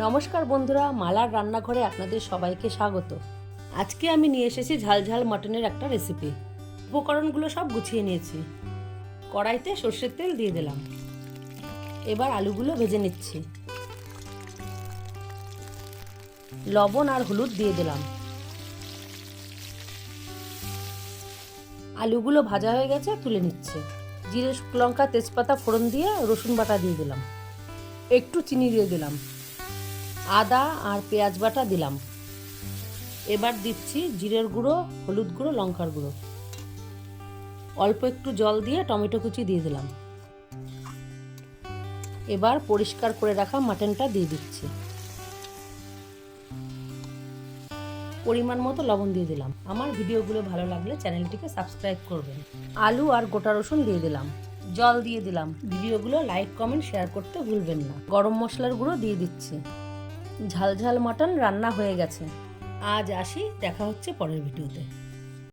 নমস্কার বন্ধুরা, মালার রান্নাঘরে আপনাদের সবাইকে স্বাগত। আজকে আমি নিয়ে এসেছি ঝালঝাল মাটনের একটা রেসিপি। উপকরণগুলো সব গুছিয়ে নিয়েছি। কড়াইতে সর্ষের তেল দিয়ে দিলাম। এবার আলুগুলো ভেজে নিচ্ছি। লবণ আর হলুদ দিয়ে দিলাম। আলুগুলো ভাজা হয়ে গেছে, তুলে নিচ্ছে। জিরে, শুকনো লঙ্কা, তেজপাতা ফোড়ন দিয়ে রসুন বাটা দিয়ে দিলাম। একটু চিনি দিয়ে দিলাম। আদা আর পেঁয়াজ বাটা দিলাম। এবার দিচ্ছি জিরের গুঁড়ো, হলুদ গুঁড়ো, লঙ্কার গুঁড়ো। অল্প একটু জল দিয়ে টমেটো কুচি দিয়ে দিলাম। এবার পরিষ্কার করে রাখা মাটনটা দিয়ে দিচ্ছি। পরিমাণ মতো লবণ দিয়ে দিলাম। আমার ভিডিওগুলো ভালো লাগলে চ্যানেলটিকে সাবস্ক্রাইব করবেন। আলু আর গোটা রসুন দিয়ে দিলাম। জল দিয়ে দিলাম। ভিডিওগুলো লাইক, কমেন্ট, শেয়ার করতে ভুলবেন না। গরম মশলার গুঁড়ো দিয়ে দিচ্ছি। ঝালঝাল মাটন রান্না হয়ে গেছে। আজ আসি, দেখা হচ্ছে পরের ভিডিওতে।